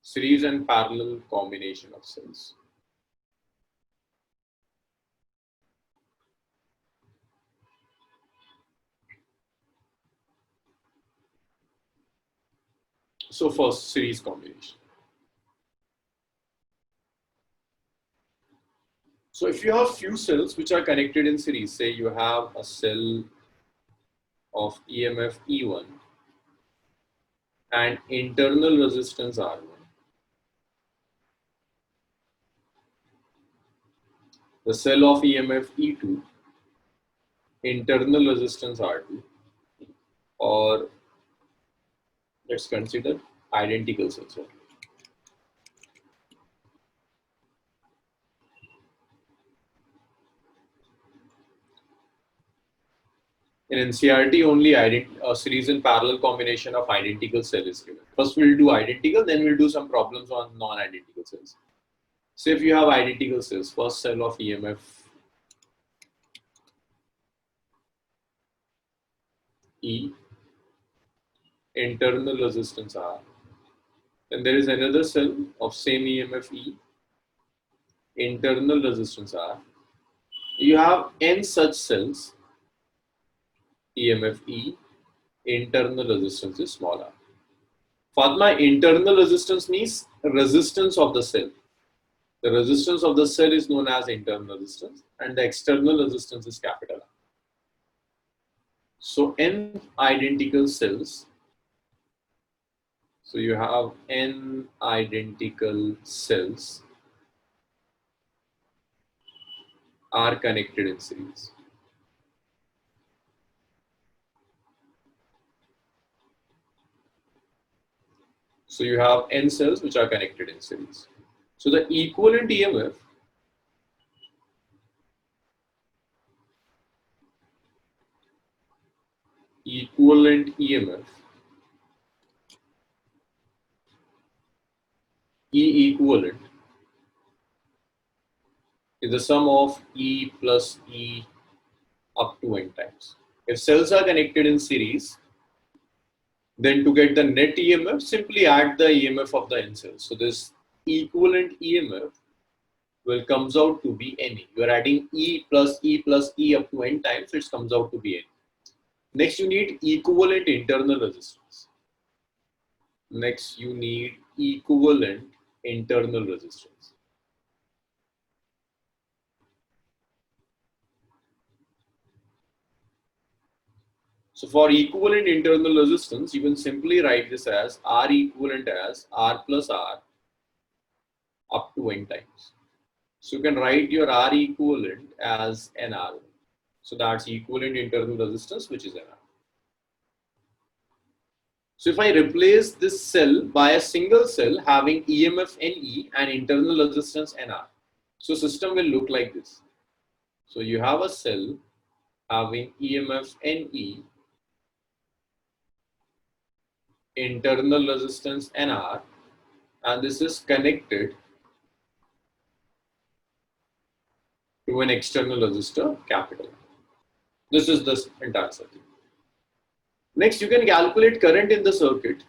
series and parallel combination of cells. So first, series combination. So if you have few cells which are connected in series, say you have a cell of EMF E1 and internal resistance R1. The cell of EMF E2, internal resistance R2, or let's consider identical cells. In NCRT, only a series and parallel combination of identical cell is given. First we'll do identical, then we'll do some problems on non-identical cells. So if you have identical cells, first cell of EMF E, internal resistance R. Then there is another cell of same EMF E, internal resistance R. You have n such cells, EMF E, internal resistance is small r. Fatma, internal resistance means resistance of the cell. The resistance of the cell is known as internal resistance and the external resistance is capital R. So n identical cells. So you have n identical cells are connected in series. So you have n cells which are connected in series. So the equivalent EMF E equivalent is the sum of E plus E up to n times. If cells are connected in series, then to get the net EMF, simply add the EMF of the n cells. So this equivalent EMF will comes out to be NE. You are adding E plus E up to n times, so it comes out to be NE. Next, you need equivalent internal resistance. Next, you need equivalent internal resistance. So for equivalent internal resistance, you can simply write this as R equivalent as R plus R up to n times. So you can write your R equivalent as NR. So that's equivalent internal resistance, which is NR. So if I replace this cell by a single cell having EMF NE and internal resistance NR, so system will look like this. So you have a cell having EMF NE, internal resistance NR, and this is connected to an external resistor capital. This is the entire circuit. Next, you can calculate current in the circuit.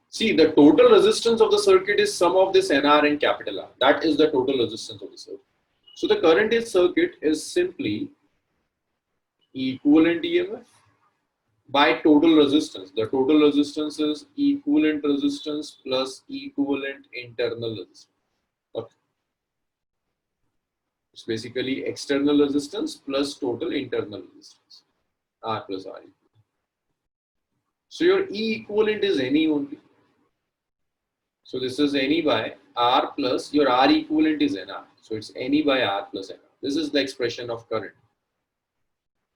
See, the total resistance of the circuit is sum of this NR and capital R. That is the total resistance of the circuit. So the current in circuit is simply equivalent EMF by total resistance. The total resistance is equivalent resistance plus equivalent internal resistance. Okay. It's basically external resistance plus total internal resistance, R plus R. So your E equivalent is NE only. So this is NE by R plus your R equivalent is NR. So it's NE by R plus NR. This is the expression of current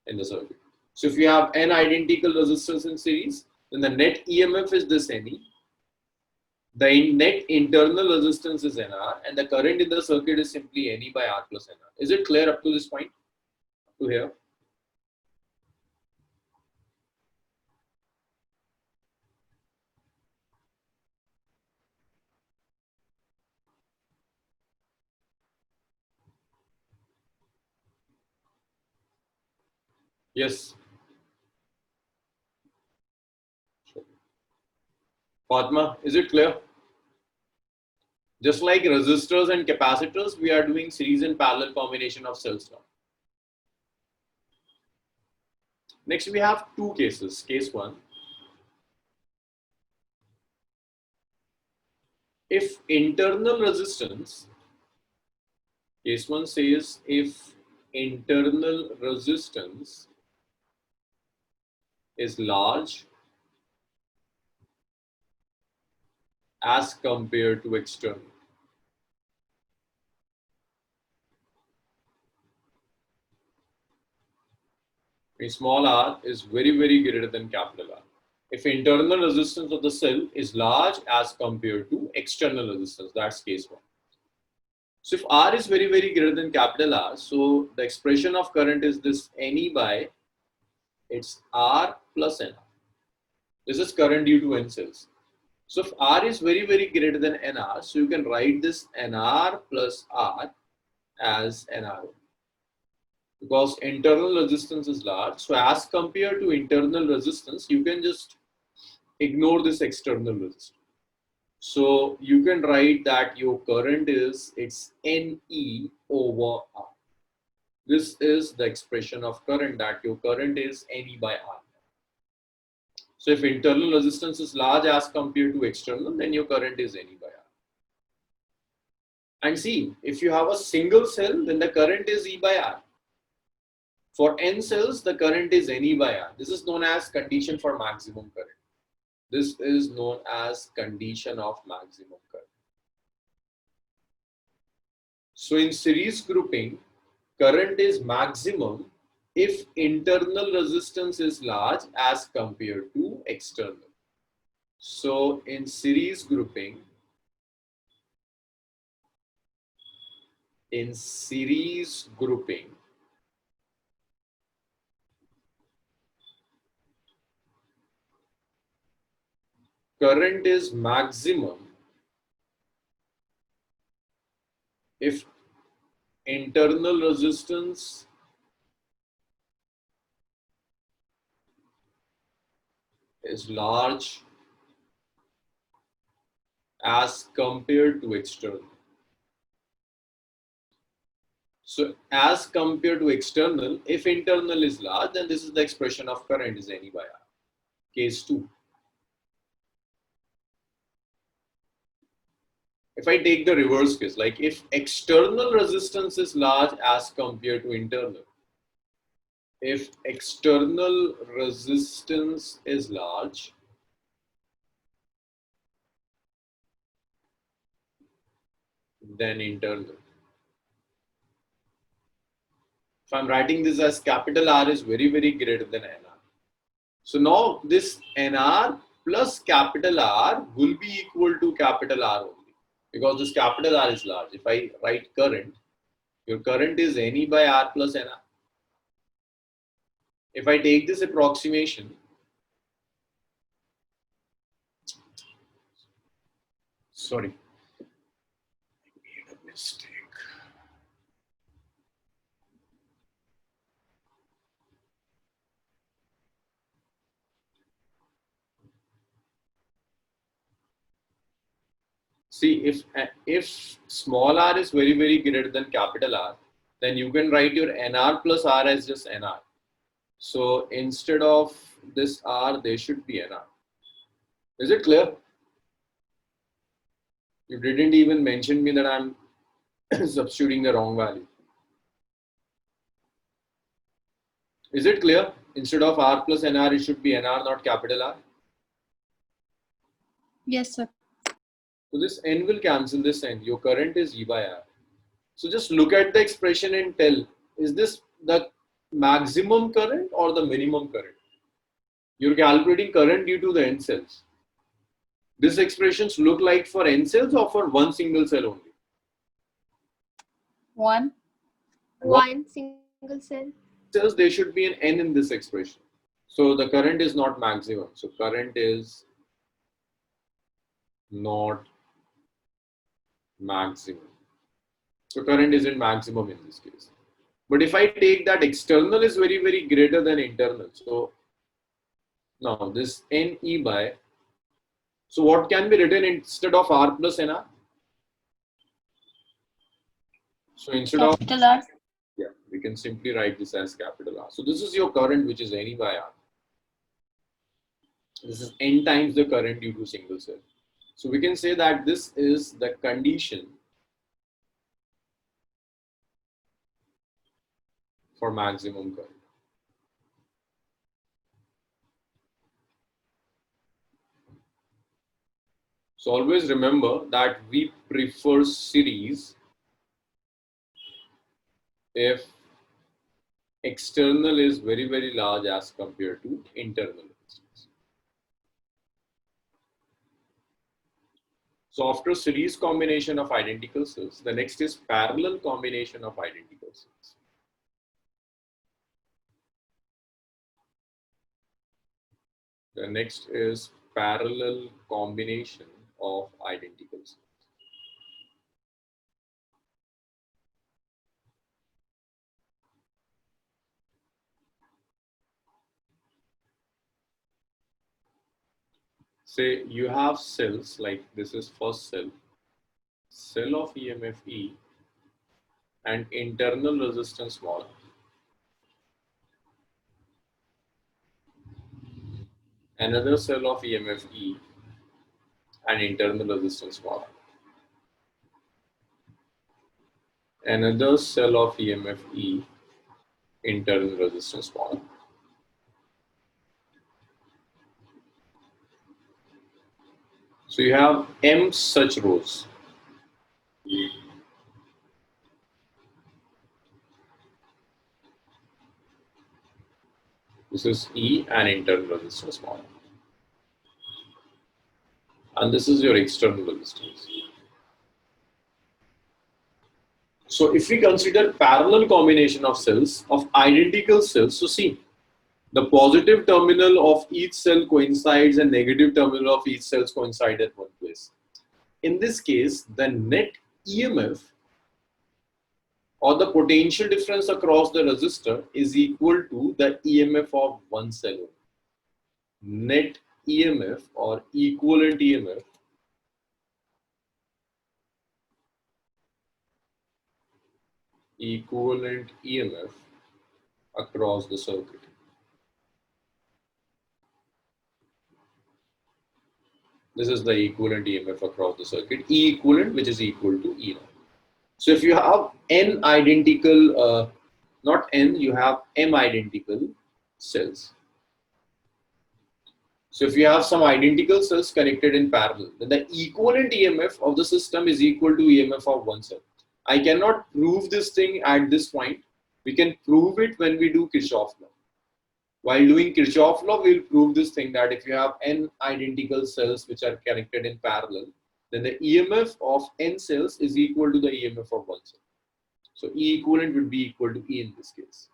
in the circuit. So if you have n identical resistors in series, then the net EMF is this NE. The net internal resistance is NR and the current in the circuit is simply NE by R plus NR. Is it clear up to this point? Up to here? Yes. Sure. Fatma, is it clear? Just like resistors and capacitors, we are doing series and parallel combination of cells now. Next, we have two cases. Case 1. If internal resistance, case 1 says if internal resistance is large as compared to external. Small r is very, very greater than capital R. If internal resistance of the cell is large as compared to external resistance, that's case 1. So if R is very, very greater than capital R, so the expression of current is this NE by it's R plus NR. This is current due to N cells. So if R is very, very greater than NR, so you can write this NR plus R as NRO. Because internal resistance is large. So as compared to internal resistance, you can just ignore this external resistance. So you can write that your current is it's NE over R. This is the expression of current, that your current is NE by R. So if internal resistance is large as compared to external, then your current is NE by R. And see, if you have a single cell, then the current is E by R. For N cells, the current is NE by R. This is known as condition for maximum current. This is known as condition of maximum current. So in series grouping, current is maximum if internal resistance is large as compared to external. So in series grouping, current is maximum if internal resistance is large as compared to external. So as compared to external, if internal is large, then this is the expression of current is NE by R. Case 2. If I take the reverse case, like if external resistance is large as compared to internal, if external resistance is large, then internal. If I'm writing this as capital R is very, very greater than NR. So now this NR plus capital R will be equal to capital R only, because this capital R is large. If I write current, your current is NE by R plus NR. If I take this approximation, sorry, I made a mistake. See, if small r is very, very greater than capital R, then you can write your NR plus R as just NR. So instead of this R, there should be NR. Is it clear? You didn't even mention me that I'm substituting the wrong value. Is it clear? Instead of R plus NR, it should be NR, not capital R. Yes, sir. So this N will cancel this N. Your current is E by R. So just look at the expression and tell, is this the maximum current or the minimum current? You're calculating current due to the N cells. These expressions look like for N cells or for one single cell only? One single cell. Cells, there should be an N in this expression. So the current is not maximum. So current is not maximum. So current isn't maximum in this case. But if I take that external is very, very greater than internal. So now this NE by So what can be written instead of R plus NR? So instead of Capital R. Yeah, we can simply write this as capital R. So this is your current, which is NE by R. This is N times the current due to single cell. So we can say that this is the condition for maximum current. So always remember that we prefer series if external is very, very large as compared to internal resistance. So after series combination of identical cells, the next is parallel combination of identical cells. The next is parallel combination of identical cells. Say you have cells like this is first cell of EMF E and internal resistance small. Another cell of EMF E and internal resistance small. Another cell of EMF E, internal resistance small. So you have M such rows. This is E and internal resistance small. And this is your external resistance. So if we consider parallel combination of cells of identical cells, so see, the positive terminal of each cell coincides and negative terminal of each cell coincide at one place. In this case, the net EMF or the potential difference across the resistor is equal to the EMF of one cell. Net EMF or equivalent EMF across the circuit. This is the equivalent EMF across the circuit, E equivalent, which is equal to E naught. So if you have n identical, not n, you have m identical cells. So if you have some identical cells connected in parallel, then the equivalent EMF of the system is equal to EMF of one cell. I cannot prove this thing at this point. We can prove it when we do Kirchhoff law. While doing Kirchhoff law, we'll prove this thing that if you have n identical cells which are connected in parallel, then the EMF of n cells is equal to the EMF of one cell. So E equivalent would be equal to E in this case.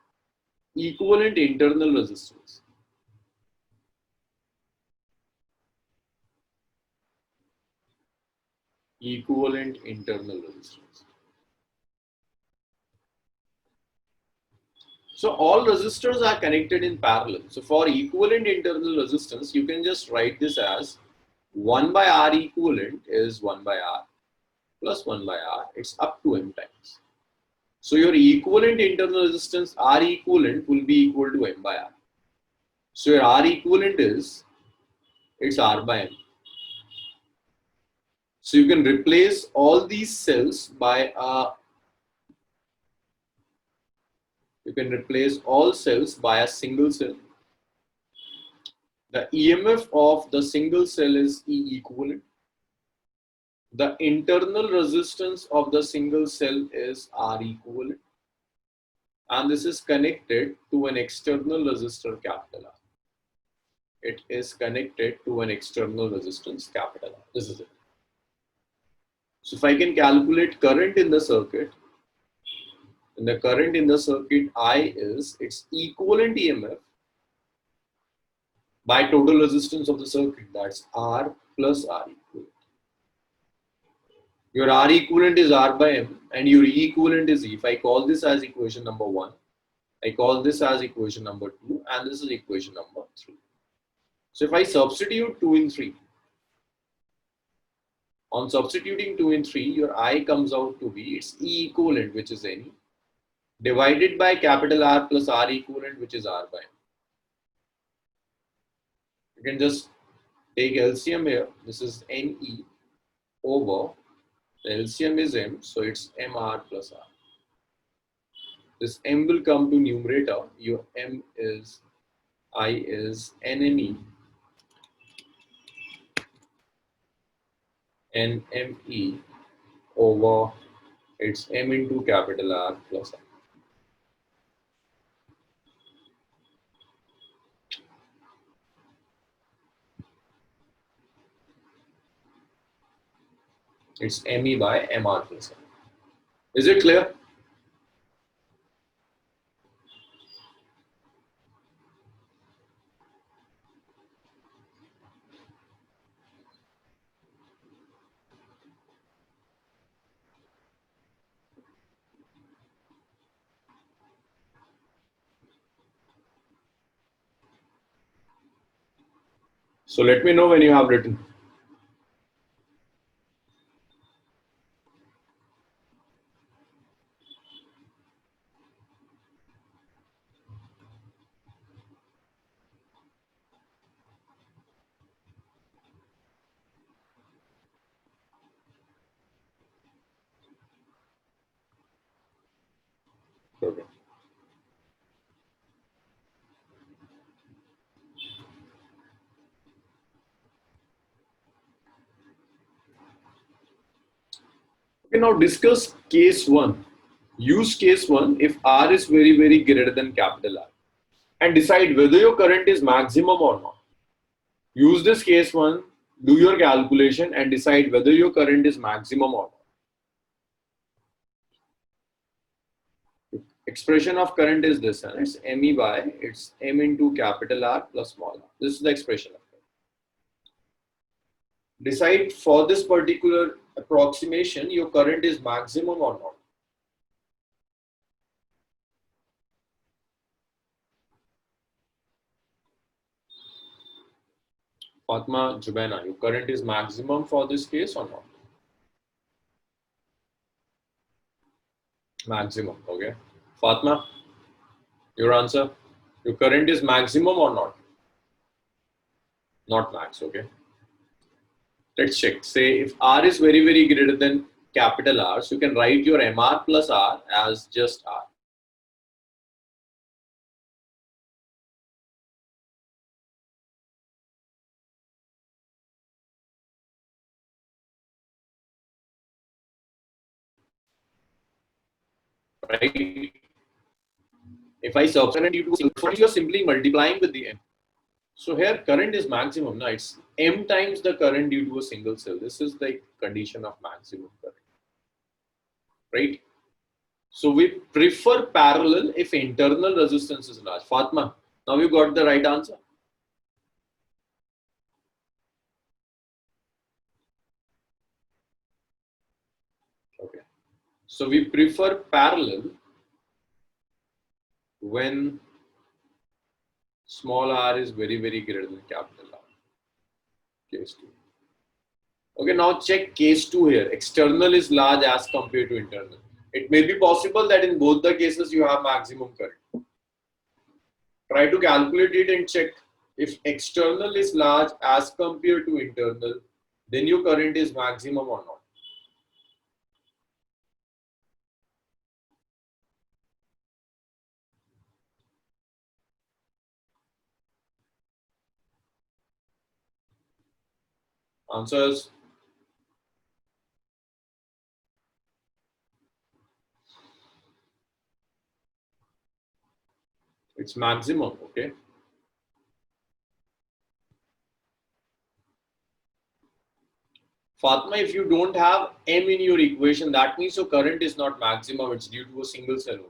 Equivalent internal resistance. Equivalent internal resistance. So all resistors are connected in parallel. So for equivalent internal resistance, you can just write this as 1 by R equivalent is 1 by R plus 1 by R. It's up to M times. So your equivalent internal resistance R equivalent will be equal to M by R. So your R equivalent is, it's R by M. So you can replace all these cells by you can replace all cells by a single cell. The EMF of the single cell is E equivalent. The internal resistance of the single cell is R equivalent. And this is connected to an external resistor capital R. It is connected to an external resistance capital R. This is it. So if I can calculate current in the circuit, and the current in the circuit I is its equivalent EMF by total resistance of the circuit, that's R plus R equivalent. Your R equivalent is R by M and your E equivalent is E. If I call this as equation number 1, I call this as equation number 2 and this is equation number 3. So if I substitute 2 in 3, On substituting 2 and 3, your I comes out to be its E equivalent, which is NE, divided by capital R plus R equivalent, which is R by M. You can just take LCM here. This is NE over the LCM is M, so it's MR plus R. This M will come to numerator. Your M is I is NME NME over it's M into capital R plus R. It's ME by MR plus R. Is it clear? So let me know when you have written. Okay. Okay, now discuss case 1. Use case 1 if R is very, very greater than capital R and decide whether your current is maximum or not. Use this case 1, do your calculation and decide whether your current is maximum or not. Expression of current is this, and it's ME by it's M into capital R plus small r. This is the expression of current. Decide for this particular approximation your current is maximum or not. Fatma Jubaina, your current is maximum for this case or not? Maximum, okay. Fatma, your answer? Your current is maximum or not? Not max, okay. Let's check. Say if R is very, very greater than capital R, so you can write your MR plus R as just R. Right? If I substitute due to single, you're simply multiplying with the M. So here current is maximum. Now it's M times the current due to a single cell. This is the condition of maximum current. Right? So we prefer parallel if internal resistance is large. Fatma, now you got the right answer. Okay. So we prefer parallel when small r is very, very greater than capital R. Case 2. Okay, now check case 2 here. External is large as compared to internal. It may be possible that in both the cases you have maximum current. Try to calculate it and check if external is large as compared to internal, then your current is maximum or not. Answers. It's maximum, okay. Fatma, if you don't have M in your equation, that means your current is not maximum, it's due to a single cell only.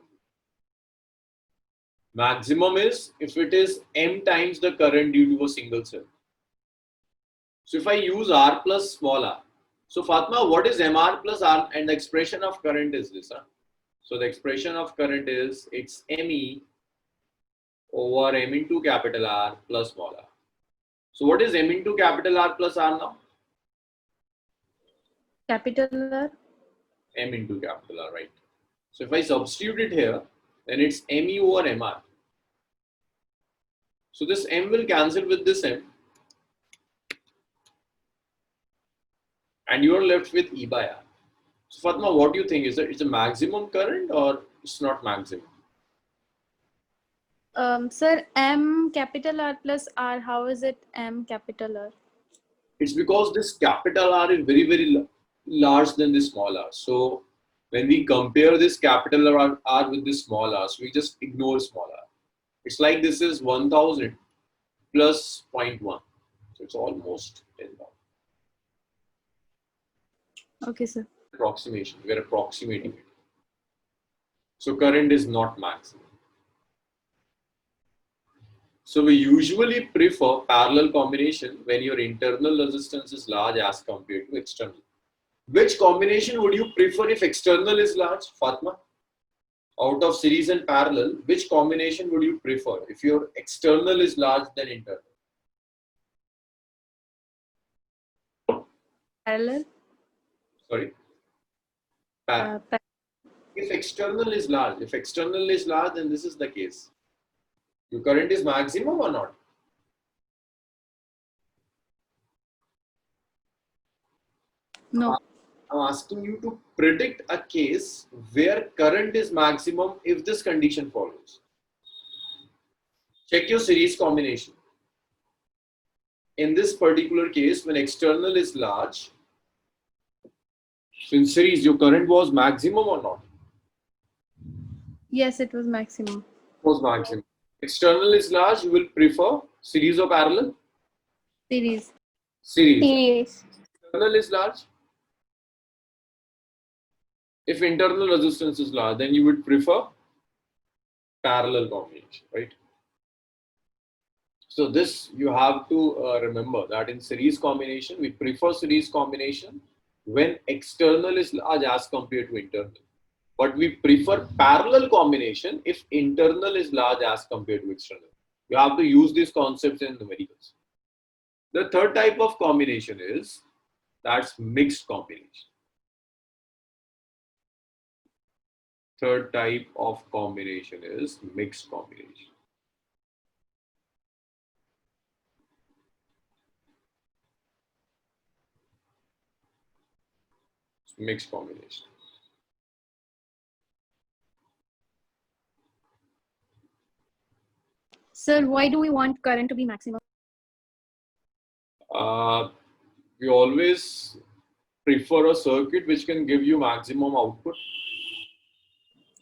Maximum is if it is M times the current due to a single cell. So if I use R plus small r. So Fatma, what is MR plus R? And the expression of current is this. Huh? So the expression of current is it's ME over M into capital R plus small r. So what is M into capital R plus R now? Capital R. M into capital R, right? So if I substitute it here, then it's ME over MR. So this M will cancel with this M, and you are left with E by R. So Fatma, what do you think? Is it's a maximum current or it's not maximum? Sir, M capital R plus R. How is it M capital R? It's because this capital R is very, very large than this small r. So when we compare this capital R with this small r, so we just ignore small r. It's like this is 1000 plus 0.1. So it's almost 10,000. Okay, sir. Approximation. We are approximating it. So current is not maximum. So we usually prefer parallel combination when your internal resistance is large as compared to external. Which combination would you prefer if external is large, Fatma? Out of series and parallel, which combination would you prefer if your external is large than internal? Parallel. Sorry? If external is large, then this is the case. Your current is maximum or not? No. I'm asking you to predict a case where current is maximum if this condition follows. Check your series combination. In this particular case, when external is large, so in series, your current was maximum or not? Yes, it was maximum. Was maximum. External is large, you will prefer series or parallel? Series. Series. Internal is large. If internal resistance is large, then you would prefer parallel combination, right? So this you have to remember that in series combination, we prefer series combination when external is large as compared to internal. But we prefer parallel combination if internal is large as compared to external. You have to use these concepts in numericals. The third type of combination is that's mixed combination. Third type of combination is mixed combination. Mixed combination. Sir, why do we want current to be maximum? We always prefer a circuit which can give you maximum output.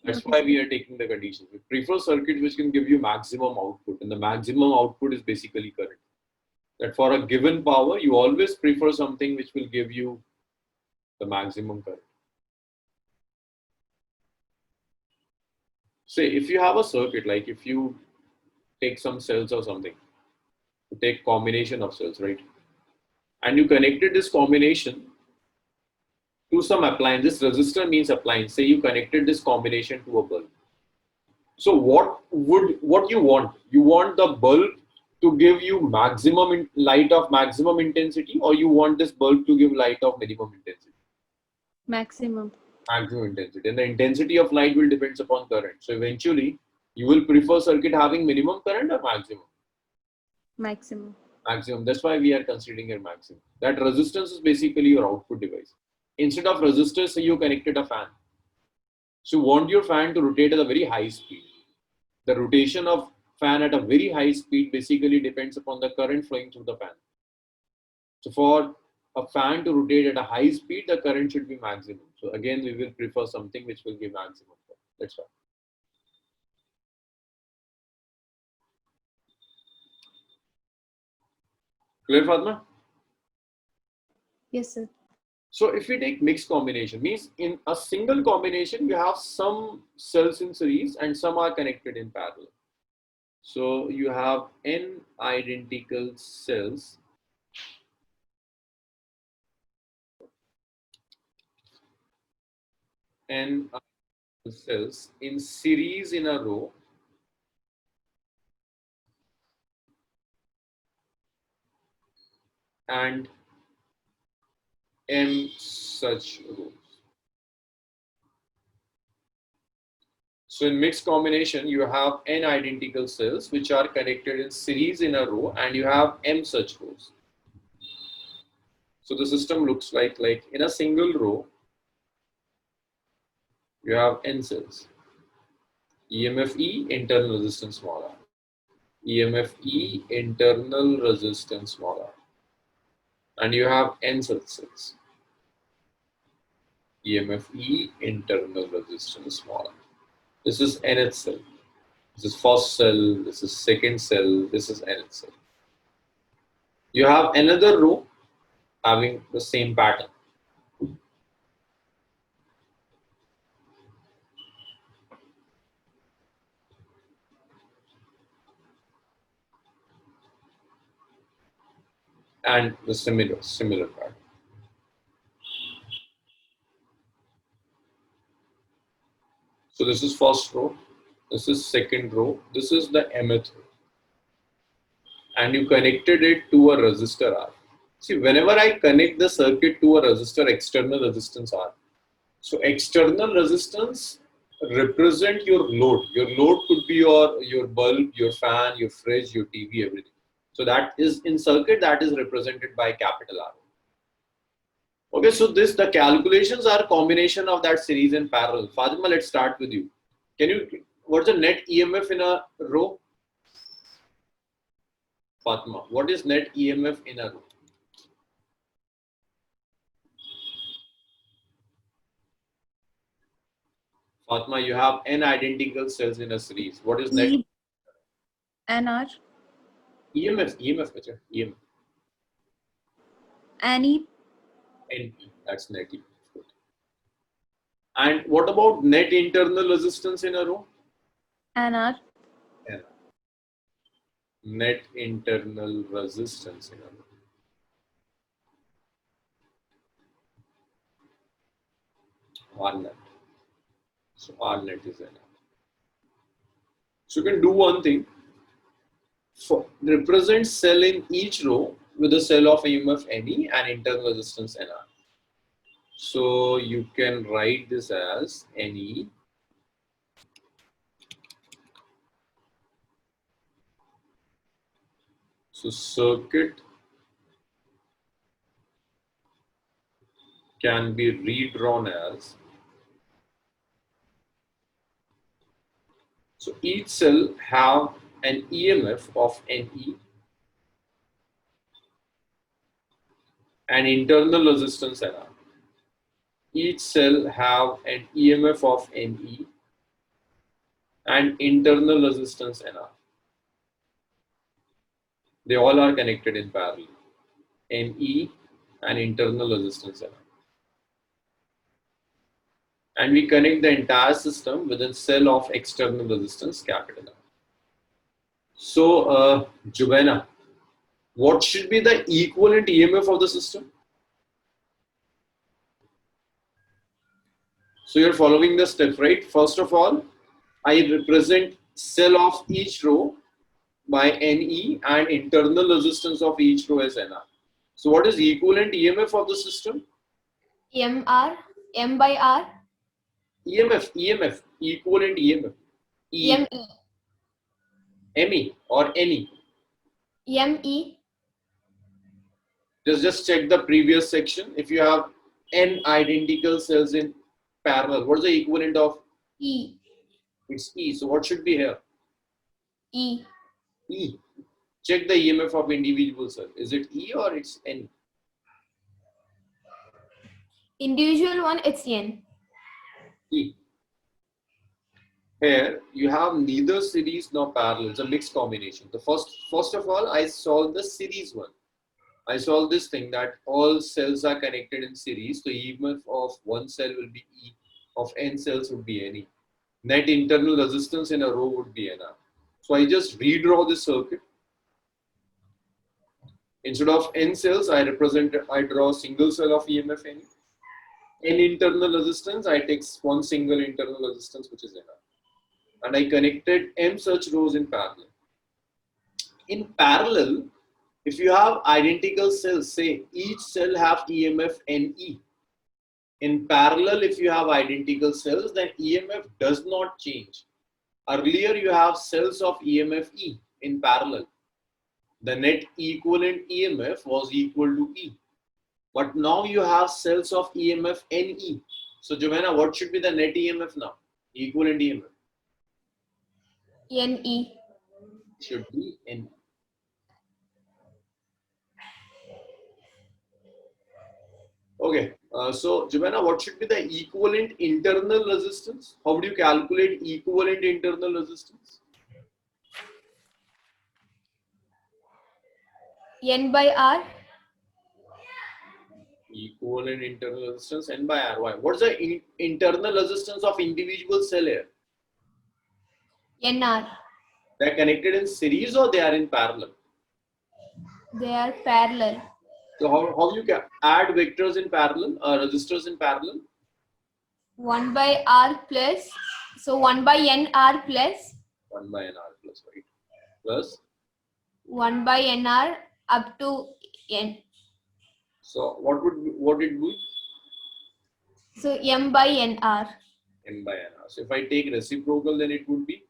That's why we are taking the conditions. We prefer circuit which can give you maximum output, and the maximum output is basically current. That for a given power, you always prefer something which will give you the maximum current. Say if you have a circuit, like if you take some cells or something, you take combination of cells, right? And you connected this combination to some appliance. This resistor means appliance. Say you connected this combination to a bulb. So what you want? You want the bulb to give you maximum light of maximum intensity, or you want this bulb to give light of minimum intensity? Maximum. Maximum intensity. And the intensity of light will depends upon current. So eventually, you will prefer circuit having minimum current or maximum? Maximum. Maximum. That's why we are considering a maximum. That resistance is basically your output device. Instead of resistors, say you connected a fan. So you want your fan to rotate at a very high speed. The rotation of fan at a very high speed basically depends upon the current flowing through the fan. So for a fan to rotate at a high speed, the current should be maximum. So again, we will prefer something which will give maximum. That's why. Clear, Fatma? Yes, sir. So if we take mixed combination, means in a single combination, we have some cells in series and some are connected in parallel. So you have n identical cells n cells in series in a row and m such rows. So in mixed combination, you have n identical cells which are connected in series in a row, and you have m such rows. So the system looks like in a single row, you have n cells. EMF E, internal resistance small r. EMF E, internal resistance small r. And you have n such cells. EMF E, internal resistance small r. This is nth cell. This is first cell. This is second cell. This is nth cell. You have another row having the same pattern. And the similar pattern. So this is first row. This is second row. This is the mth row. And you connected it to a resistor R. See, whenever I connect the circuit to a resistor, external resistance R. So external resistance represent your load. Your load could be your bulb, your fan, your fridge, your TV, everything. So that is in circuit, that is represented by capital R. Okay, so the calculations are a combination of that series and parallel. Fatima, let's start with you. What's the net EMF in a row? Fatima, what is net EMF in a row? Fatima, you have n identical cells in a series. What is net NR? EMF, EMF. NE? NP, that's net EMF. And what about net internal resistance in a row? NR? Net internal resistance in a row. R net. So R net is NR. So you can do one thing. Represent cell in each row with a cell of EMF NE and internal resistance NR. So you can write this as NE so circuit can be redrawn as, so each cell have an EMF of NE and internal resistance NR. Each cell have an EMF of NE and internal resistance NR. They all are connected in parallel. NE and internal resistance NR. And we connect the entire system with a cell of external resistance capital R. So, Juvena, what should be the equivalent EMF of the system? So you're following the step, right? First of all, I represent cell of each row by NE and internal resistance of each row as NR. So what is equivalent EMF of the system? MR, M by R. EMF, equivalent EMF. ME. ME or NE. ME. Just check the previous section. If you have n identical cells in parallel, what is the equivalent of? E. It's E. So what should be here? E. E. Check the EMF of individual cell. Is it E or it's N? Individual one, it's N. E. Here you have neither series nor parallel. It's a mixed combination. The first of all, I solved the series one. I solved this thing that all cells are connected in series. So EMF of one cell will be E, of n cells would be NE. Net internal resistance in a row would be NR. So I just redraw this circuit. Instead of n cells, I draw a single cell of EMF NE. N internal resistance, I take one single internal resistance, which is NR. And I connected m such rows in parallel. In parallel, If you have identical cells, say each cell have EMF NE. In parallel, if you have identical cells, then EMF does not change. Earlier, you have cells of EMF E in parallel. The net equivalent EMF was equal to E. But now you have cells of EMF NE. So, Giovanna, what should be the net EMF now? Equivalent EMF NE. should be NE. Okay, so Giovanna, what should be the equivalent internal resistance? How do you calculate equivalent internal resistance? N by R. Equivalent internal resistance N by R. Why? What's the internal resistance of individual cell here? NR. They are connected in series or they are in parallel? They are parallel. So how you can add vectors in parallel, resistors in parallel? 1 by R plus. So 1 by NR plus 1 by NR plus, right? Plus. 1 by NR up to N. So what it be? So M by NR. M by NR. So if I take reciprocal, then it would be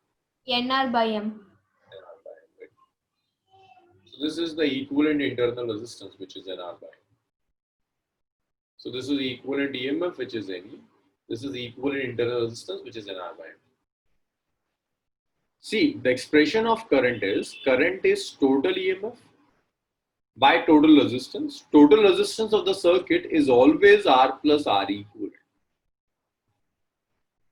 NR by M. NR by M. Right? So this is the equivalent internal resistance, which is NR by M. So this is the equivalent EMF, which is NE. This is the equivalent internal resistance, which is NR by M. See, the expression of current is total EMF by total resistance. Total resistance of the circuit is always R plus R equivalent.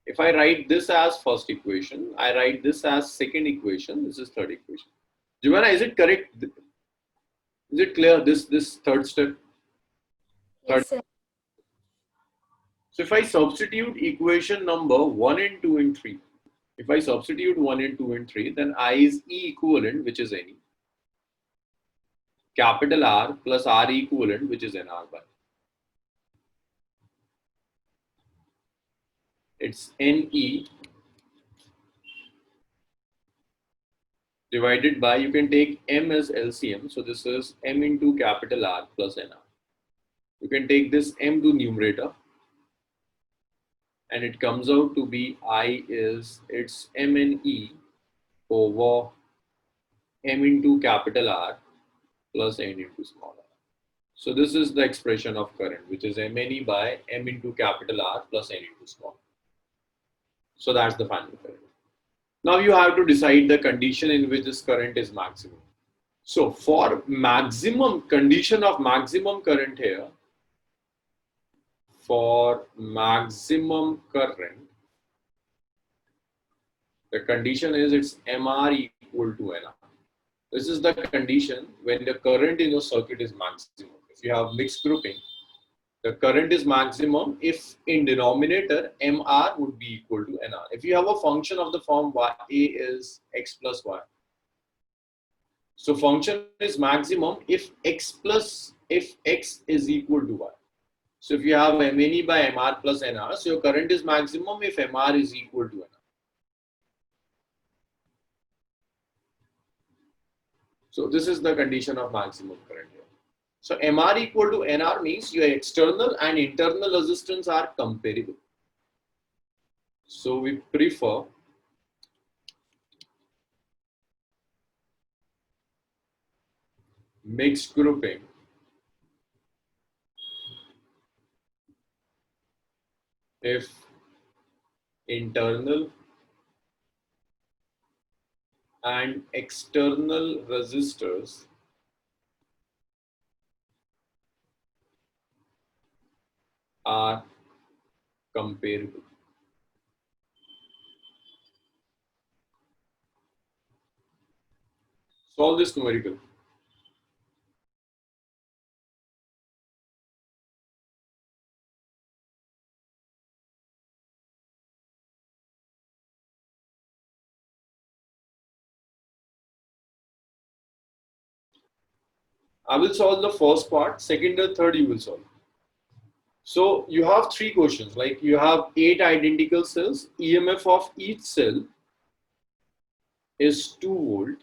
If I write this as first equation, I write this as second equation, this is third equation. Giovanna, is it correct? Is it clear, this third step? Yes, sir. So if I substitute equation number 1 and 2 and 3, if I substitute 1 and 2 and 3, then I is E equivalent, which is NE. Capital R plus R equivalent, which is NR by. It's NE divided by, you can take M as LCM. So this is M into capital R plus NR. You can take this M to numerator. And it comes out to be it's MNE over M into capital R plus N into small r. So this is the expression of current, which is MNE by M into capital R plus N into small r. So that's the final current. Now you have to decide the condition in which this current is maximum. So for maximum condition of maximum current here, for maximum current, the condition is it's MR equal to NR. This is the condition when the current in your circuit is maximum. If you have mixed grouping, the current is maximum if in denominator MR would be equal to NR. If you have a function of the form y, A is X plus Y. So function is maximum if X is equal to Y. So if you have MNE by MR plus NR, so your current is maximum if MR is equal to NR. So this is the condition of maximum current here. So MR equal to NR means your external and internal resistance are comparable. So we prefer mixed grouping if internal and external resistors are comparable. Solve this numerical. I will solve the first part, second and third you will solve. So you have three questions, like you have 8 identical cells, EMF of each cell is 2 volt.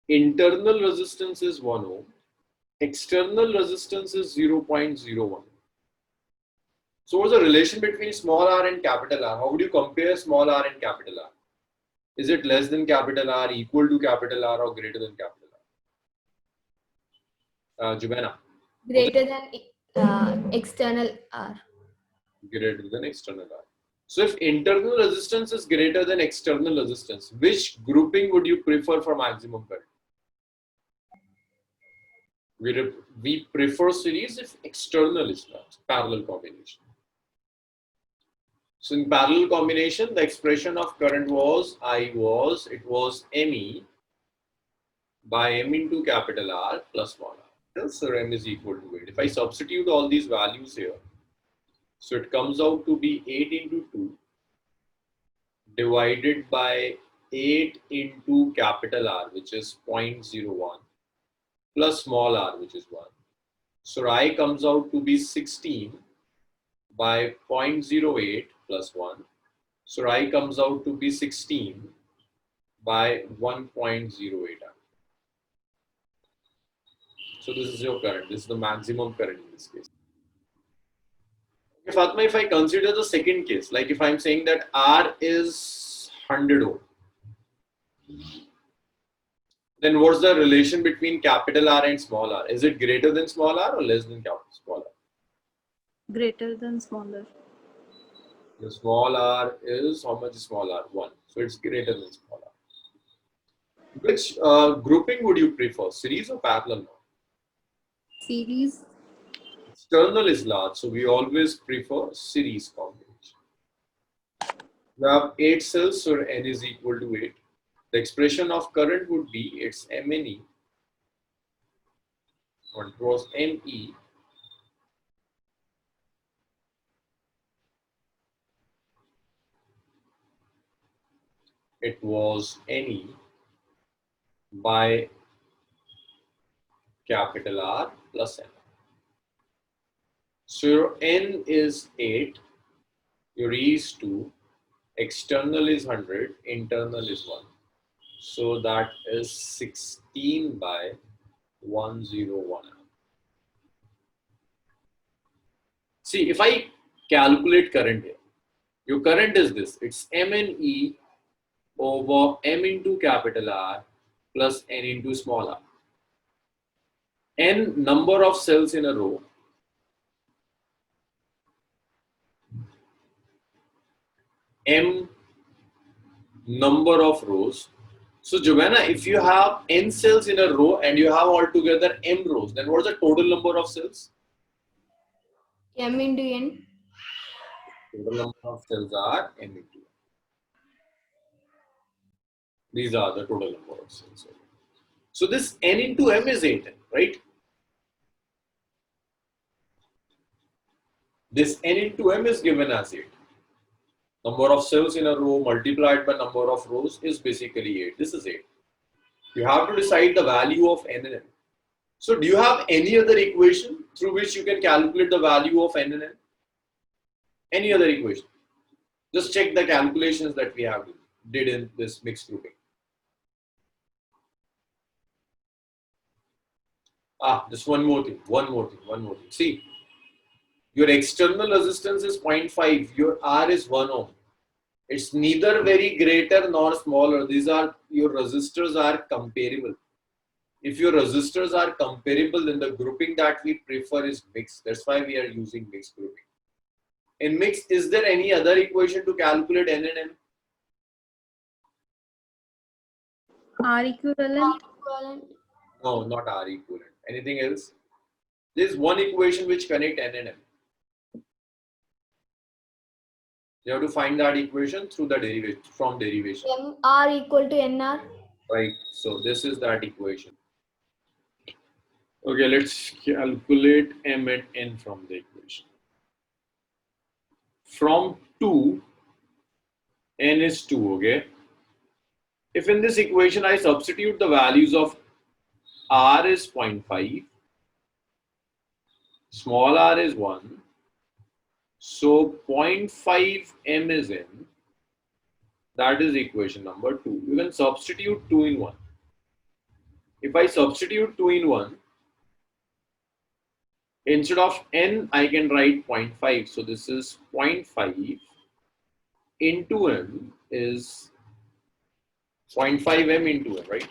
internal resistance is 1 ohm, external resistance is 0.01. So what's the relation between small r and capital R? How would you compare small r and capital R? Is it less than capital R, equal to capital R, or greater than capital R? Jubena. Greater than external R. Greater than external R. So if internal resistance is greater than external resistance, which grouping would you prefer for maximum current? We prefer series if external is not parallel combination. So in parallel combination, the expression of current was it was ME by M into capital R plus small r. So M is equal to 8. If I substitute all these values here, so it comes out to be 8 into 2 divided by 8 into capital R, which is 0.01, plus small r, which is 1. So I comes out to be 16 by 0.08 plus 1. So I comes out to be 16 by 1.08. So this is your current. This is the maximum current in this case. Fatma, if I consider the second case, like if I'm saying that R is 100 ohm, then what's the relation between capital R and small r? Is it greater than small r or less than small r? Greater than smaller. The small r is, how much is small r? 1. So it's greater than small r. Which grouping would you prefer, series or parallel? Series. External is large, so we always prefer series combination. We have 8 cells, so N is equal to 8. The expression of current would be its MNE, or it was ME it was NE by capital R plus N. So your N is 8, your E is 2, external is 100, internal is 1. So that is 16 by 101. See, if I calculate current here, your current is this, it's MNE over M into capital R plus N into small r. N number of cells in a row, M number of rows. So Giovanna, if you have N cells in a row and you have altogether M rows, then what's the total number of cells? M into N. Total number of cells are M into N. These are the total number of cells. So this N into M is 8, right? This N into M is given as 8. Number of cells in a row multiplied by number of rows is basically 8. This is 8. You have to decide the value of N and M. So do you have any other equation through which you can calculate the value of N and M? Any other equation? Just check the calculations that we have did in this mixed grouping. Just one more thing. See, your external resistance is 0.5. Your R is 1 ohm. It's neither very greater nor smaller. These are, your resistors are comparable. If your resistors are comparable, then the grouping that we prefer is mixed. That's why we are using mixed grouping. In mixed, is there any other equation to calculate N and M? R equivalent. No, not R equivalent. Anything else? There is one equation which connect N and M. You have to find that equation through the derivation, from derivation. R equal to NR. Right. So this is that equation. Okay, let's calculate M and N from the equation. From 2, N is 2, okay? If in this equation I substitute the values of R is 0.5, small r is 1, so 0.5 M is in, that is equation number 2. You can substitute 2 in 1. If I substitute 2 in 1, instead of n, I can write 0.5. So this is 0.5 into m is 0.5 m into m, right?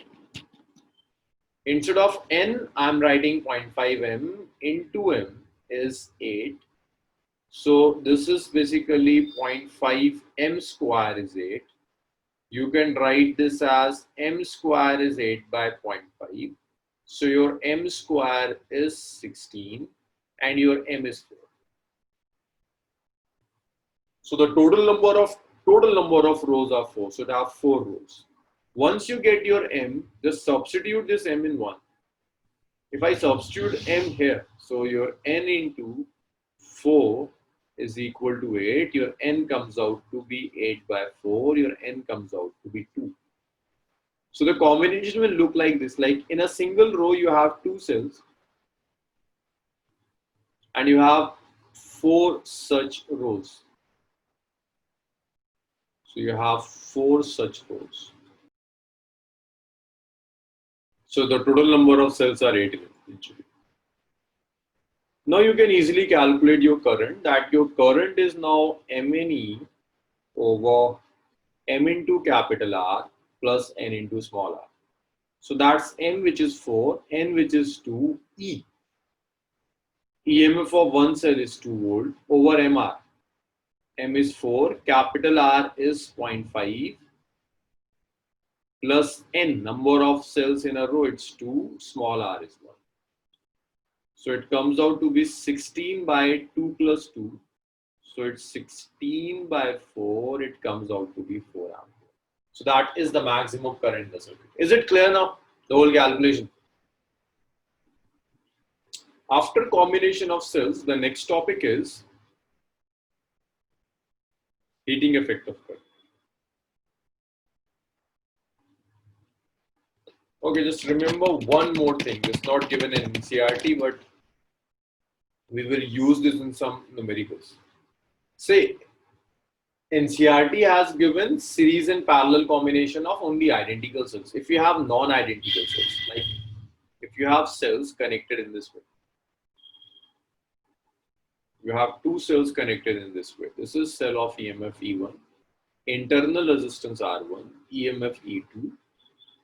Instead of n, I'm writing 0.5 m into m is 8. So this is basically 0.5 m square is 8. You can write this as m square is 8 by 0.5. So your m square is 16 and your m is 4. So the total number of rows are 4. So it have 4 rows. Once you get your m, just substitute this m in 1. If I substitute m here, so your n into 4 is equal to 8. Your n comes out to be 8 by 4. Your n comes out to be 2. So the combination will look like this. Like in a single row, you have 2 cells. And you have 4 such rows. So you have 4 such rows. So the total number of cells are 8 eventually. Now you can easily calculate your current, that your current is now MNE over M into capital R plus N into small r. So that's M, which is 4, N, which is 2, E. EMF of one cell is 2 volt over MR. M is 4, capital R is 0.5 plus N, number of cells in a row, it's 2, small r is 1. So it comes out to be 16 by 2 plus 2. So it's 16 by 4, it comes out to be 4 ampere. So that is the maximum current in the circuit. Is it clear now? The whole calculation. After combination of cells, the next topic is heating effect of current. Okay, just remember one more thing. It's not given in NCERT, but we will use this in some numericals. Say, NCERT has given series and parallel combination of only identical cells. If you have non-identical cells, like if you have cells connected in this way, you have 2 cells connected in this way. This is cell of EMF E1, internal resistance R1, EMF E2,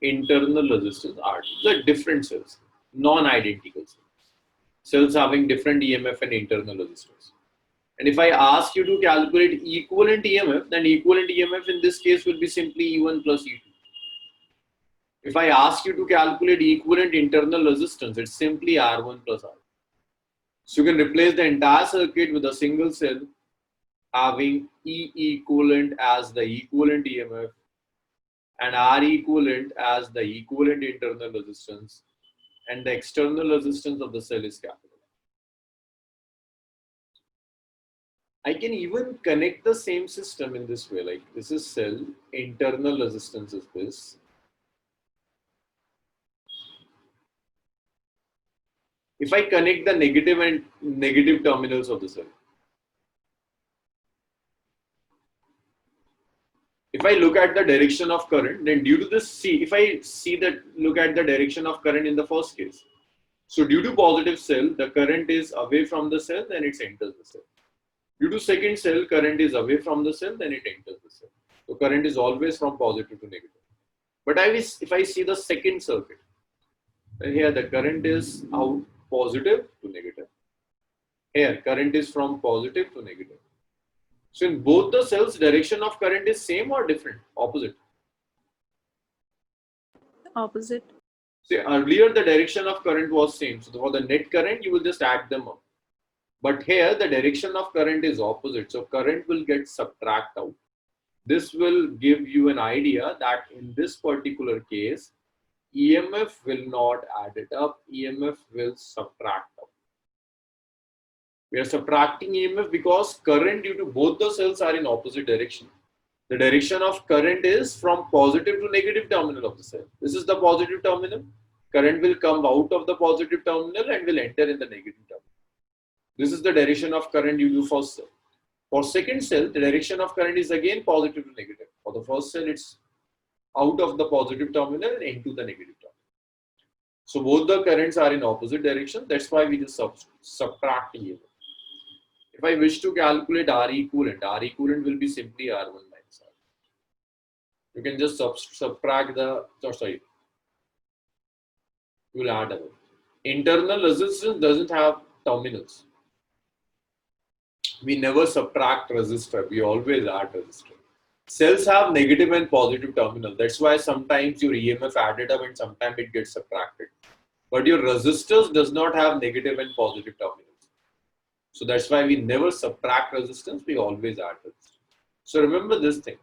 internal resistance R2. These are different cells, non-identical cells. Cells having different EMF and internal resistance. And if I ask you to calculate equivalent EMF, then equivalent EMF in this case will be simply E1 plus E2. If I ask you to calculate equivalent internal resistance, it's simply R1 plus R2. So you can replace the entire circuit with a single cell having E equivalent as the equivalent EMF and R equivalent as the equivalent internal resistance, and the external resistance of the cell is capital. I can even connect the same system in this way, like this is cell, internal resistance is this. If I connect the negative and negative terminals of the cell, if I look at the direction of current, then due to this, if I look at the direction of current in the first case. So due to positive cell, the current is away from the cell, then it enters the cell. Due to second cell, current is away from the cell, then it enters the cell. So current is always from positive to negative. But if I see the second circuit, then here the current is out positive to negative. Here current is from positive to negative. So in both the cells, direction of current is same or different? Opposite. Opposite. See, earlier the direction of current was same. So for the net current, you will just add them up. But here the direction of current is opposite. So current will get subtracted out. This will give you an idea that in this particular case, EMF will not add it up. EMF will subtract out. We are subtracting EMF because current due to both the cells are in opposite direction. The direction of current is from positive to negative terminal of the cell. This is the positive terminal. Current will come out of the positive terminal and will enter in the negative terminal. This is the direction of current due to first cell. For second cell, the direction of current is again positive to negative. For the first cell, it's out of the positive terminal and into the negative terminal. So both the currents are in opposite direction. That's why we just subtract EMF. If I wish to calculate R equivalent will be simply R1 minus R. You can just subtract the, sorry, you will add above. Internal resistance doesn't have terminals. We never subtract resistor, we always add resistor. Cells have negative and positive terminal. That's why sometimes your EMF added up and sometimes it gets subtracted. But your resistors does not have negative and positive terminals. So that's why we never subtract resistance, we always add resistance. So remember this thing.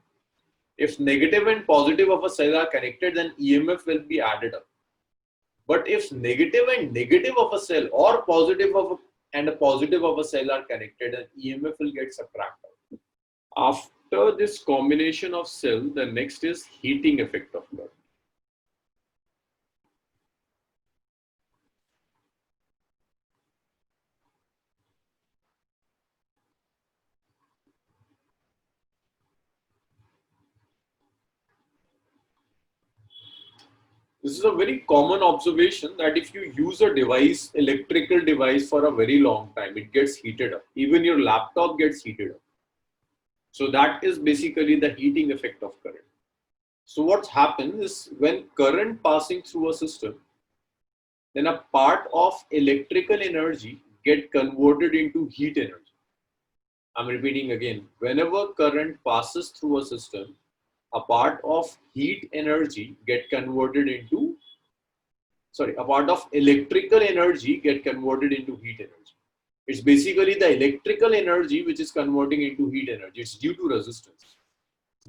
If negative and positive of a cell are connected, then EMF will be added up. But if negative and negative of a cell or positive of a positive of a cell are connected, then EMF will get subtracted. After this combination of cell, the next is heating effect of current. This is a very common observation that if you use a device, electrical device for a very long time, it gets heated up. Even your laptop gets heated up. So that is basically the heating effect of current. So what's happened is when current passing through a system, then a part of electrical energy get converted into heat energy. I'm repeating again, whenever current passes through a system, a part of heat energy get converted into, a part of electrical energy get converted into heat energy. It's basically the electrical energy which is converting into heat energy. It's due to resistance.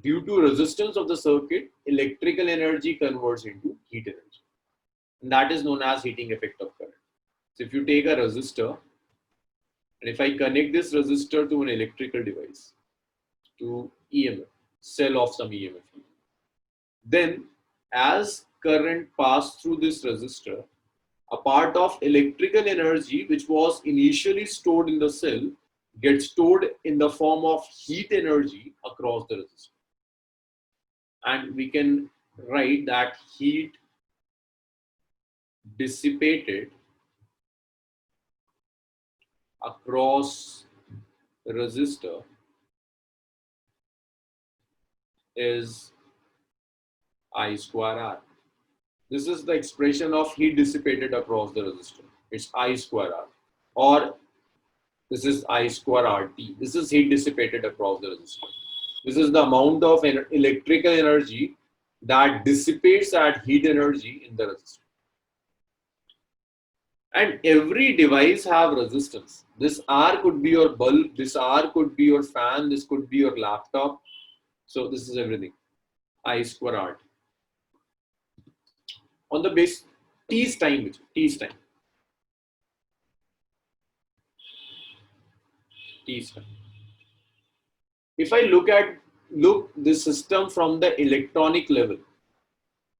Due to resistance of the circuit, electrical energy converts into heat energy. And that is known as heating effect of current. So if you take a resistor, and if I connect this resistor to an electrical device, to EMF, cell of some EMF, then as current passed through this resistor, a part of electrical energy which was initially stored in the cell gets stored in the form of heat energy across the resistor. And we can write that heat dissipated across the resistor is I square R. This is the expression of heat dissipated across the resistor. It's I square R. Or this is I square RT. This is heat dissipated across the resistor. This is the amount of electrical energy that dissipates at heat energy in the resistor. And every device have resistance. This R could be your bulb, this R could be your fan, this could be your laptop. So this is everything. I square R. On the base, T is time. T is time. T is time. If I look this system from the electronic level,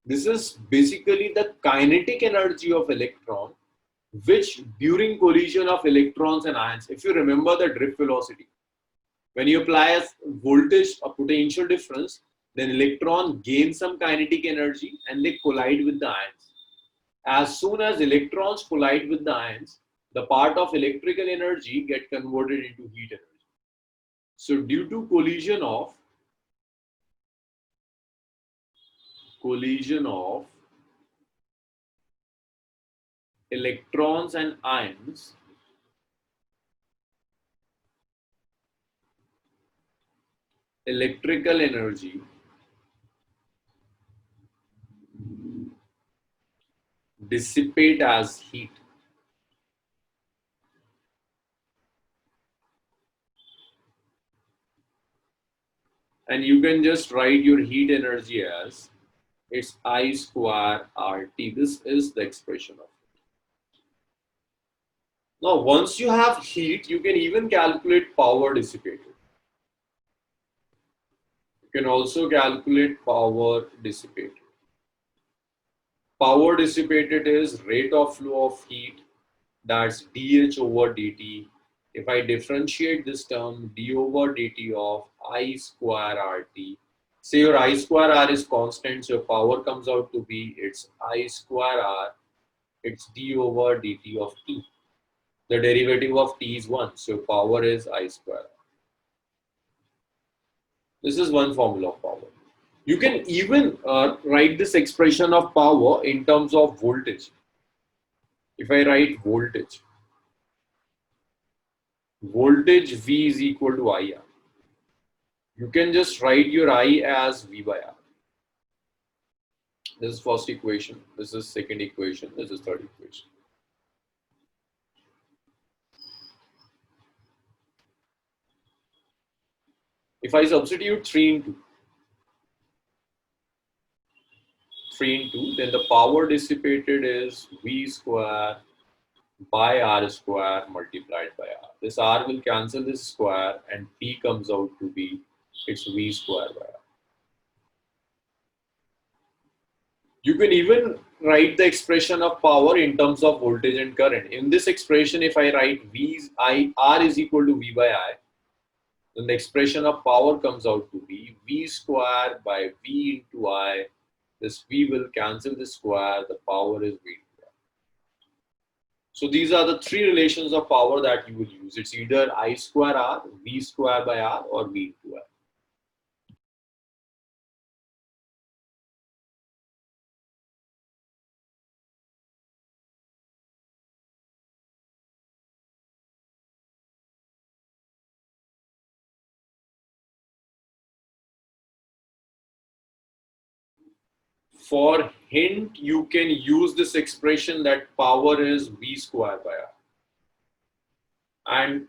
this is basically the kinetic energy of electron, which during collision of electrons and ions, if you remember the drift velocity, when you apply a voltage, a potential difference, then electron gains some kinetic energy and they collide with the ions. As soon as electrons collide with the ions, the part of electrical energy get converted into heat energy. So due to collision of electrons and ions, electrical energy dissipate as heat. And you can just write your heat energy as it's I square RT. This is the expression of it. Now, once you have heat, you can even calculate power dissipated. You can also calculate power dissipated. Power dissipated is rate of flow of heat, that's dH over dt. If I differentiate this term, d over dt of I square RT, say your I square R is constant, so your power comes out to be it's I square R It's d over dt of t. The derivative of t is 1, so power is I square. This is one formula of power. You can even write this expression of power in terms of voltage. If I write voltage V is equal to IR. You can just write your I as V by R. This is first equation, this is second equation, this is third equation. If I substitute 3 into 3 into, then the power dissipated is V square by R square multiplied by R. This R will cancel this square and P comes out to be its V square by R. You can even write the expression of power in terms of voltage and current. In this expression, if I write R is equal to V by I, then the expression of power comes out to be V square by V into I. This V will cancel the square, the power is V. So these are the three relations of power that you will use. It's either I square R, V square by R, or V into I. For hint, you can use this expression that power is V square by R. And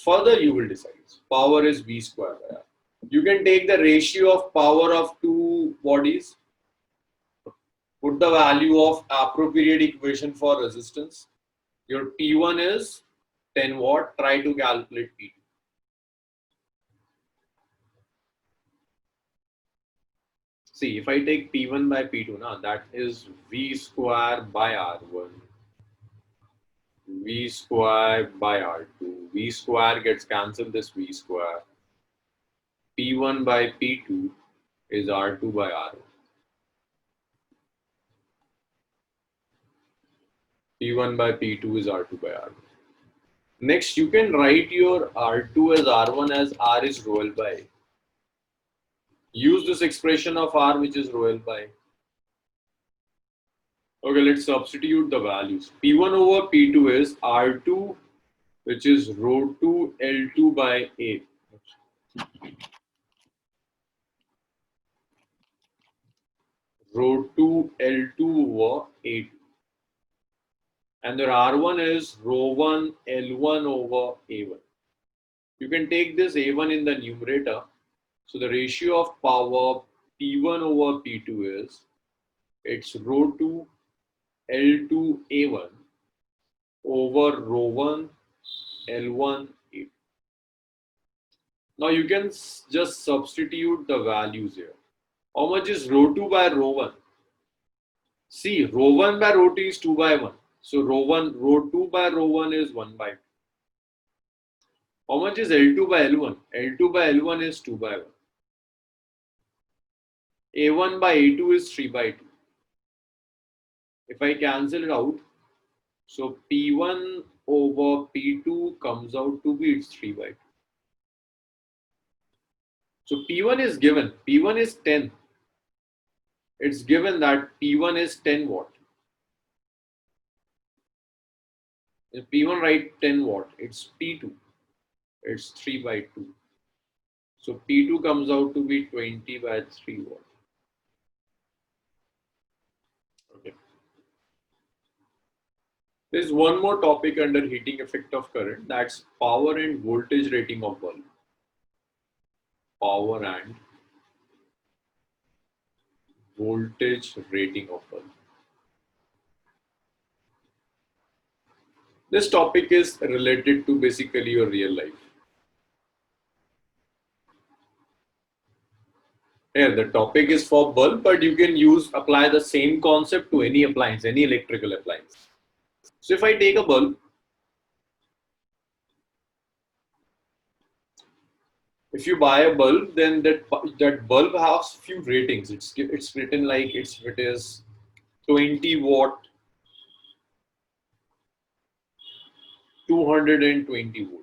further you will decide. Power is V square by R. You can take the ratio of power of two bodies, put the value of appropriate equation for resistance. Your P1 is 10 watt, try to calculate P2. See, if I take P1 by P2, that is V square by R1, V square by R2, V square gets cancelled this V square, P1 by P2 is R2 by R1. P1 by P2 is R2 by R1. Next, you can write your R2 as R1 as R is rho L by A. Use this expression of R which is rho L by A. Okay, let's substitute the values. P1 over P2 is R2 which is rho 2 L2 by A. Rho 2 L2 over A2. And the R1 is rho 1 L1 over A1. You can take this A1 in the numerator. So the ratio of power P1 over P2 is, it's rho 2 L2 A1 over rho 1 L1 A2. Now you can just substitute the values here. How much is rho 2 by rho 1? See, rho 1 by rho 2 is 2 by 1. So rho 2 by rho 1 is 1 by 2. How much is L2 by L1? L2 by L1 is 2 by 1. A1 by A2 is 3 by 2. If I cancel it out, so P1 over P2 comes out to be it's 3 by 2. So P1 is given. P1 is 10. It's given that P1 is 10 watt. If P1 write 10 watt, it's P2. It's 3 by 2. So P2 comes out to be 20 by 3 watt. Okay. There's one more topic under heating effect of current, that's power and voltage rating of bulb. Power and voltage rating of bulb. This topic is related to basically your real life. Here, the topic is for bulb, but you can apply the same concept to any appliance, any electrical appliance. So if I take a bulb, if you buy a bulb, then that bulb has few ratings. It's written like it is 20 watt, 220 volt.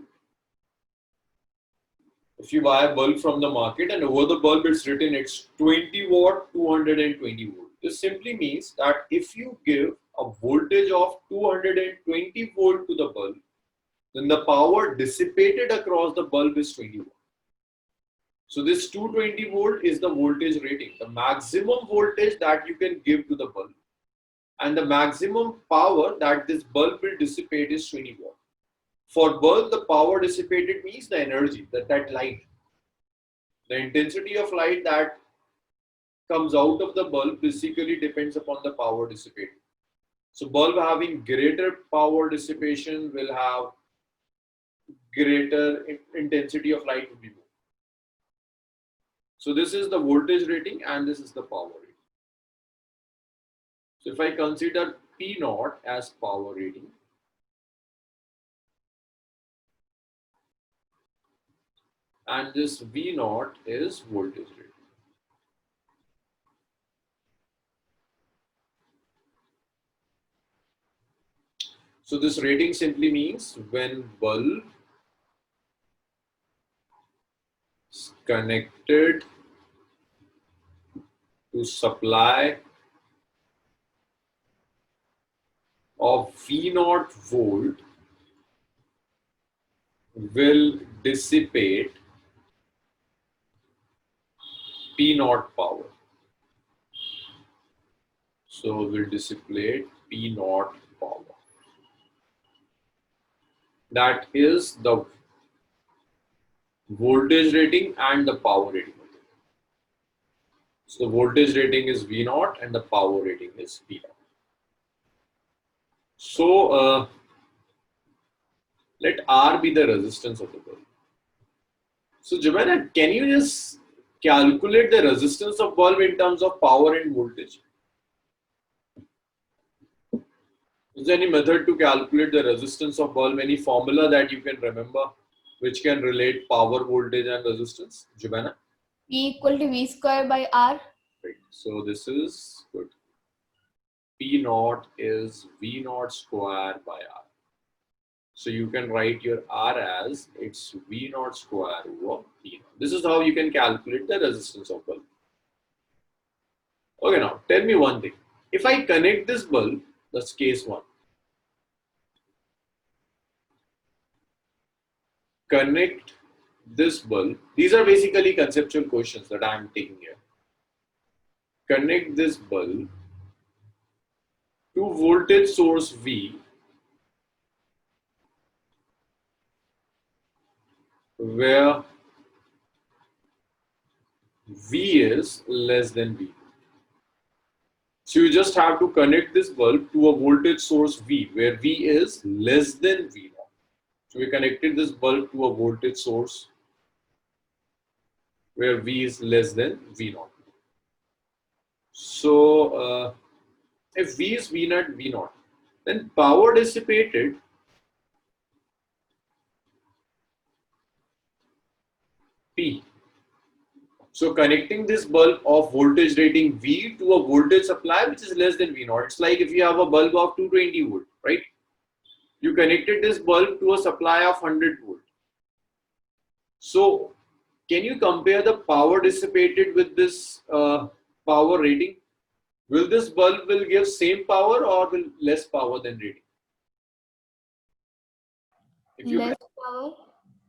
If you buy a bulb from the market and over the bulb it's written it's 20 watt, 220 volt. This simply means that if you give a voltage of 220 volt to the bulb, then the power dissipated across the bulb is 20 watt. So this 220 volt is the voltage rating, the maximum voltage that you can give to the bulb. And the maximum power that this bulb will dissipate is 20 watt. For bulb, the power dissipated means the energy, that light. The intensity of light that comes out of the bulb basically depends upon the power dissipated. So bulb having greater power dissipation will have greater intensity of light will be more. So this is the voltage rating and this is the power rating. So if I consider P naught as power rating, and this V naught is voltage rating. So this rating simply means when bulb is connected to supply of V naught volt will dissipate P naught power. So will dissipate P naught power. That is the voltage rating and the power rating. So the voltage rating is V naught and the power rating is P naught. So let R be the resistance of the bulb. So Jabana, can you just calculate the resistance of bulb in terms of power and voltage? Is there any method to calculate the resistance of bulb? Any formula that you can remember which can relate power, voltage and resistance? Jabana? E equal to V square by R. Right. So this is good. P naught is V naught square by R. So you can write your R as it's V naught square over P naught. This is how you can calculate the resistance of bulb. Okay, now tell me one thing. If I connect this bulb, that's case 1. Connect this bulb. These are basically conceptual questions that I am taking here. Connect this bulb to voltage source V where V is less than V. So you just have to connect this bulb to a voltage source V where V is less than V naught. So we connected this bulb to a voltage source where V is less than V naught. So if V is V naught, then power dissipated P. So connecting this bulb of voltage rating V to a voltage supply which is less than V naught. It's like if you have a bulb of 220 volt, right? You connected this bulb to a supply of 100 volt. So can you compare the power dissipated with this power rating? Will this bulb will give same power or will less power than rating? If you Less power.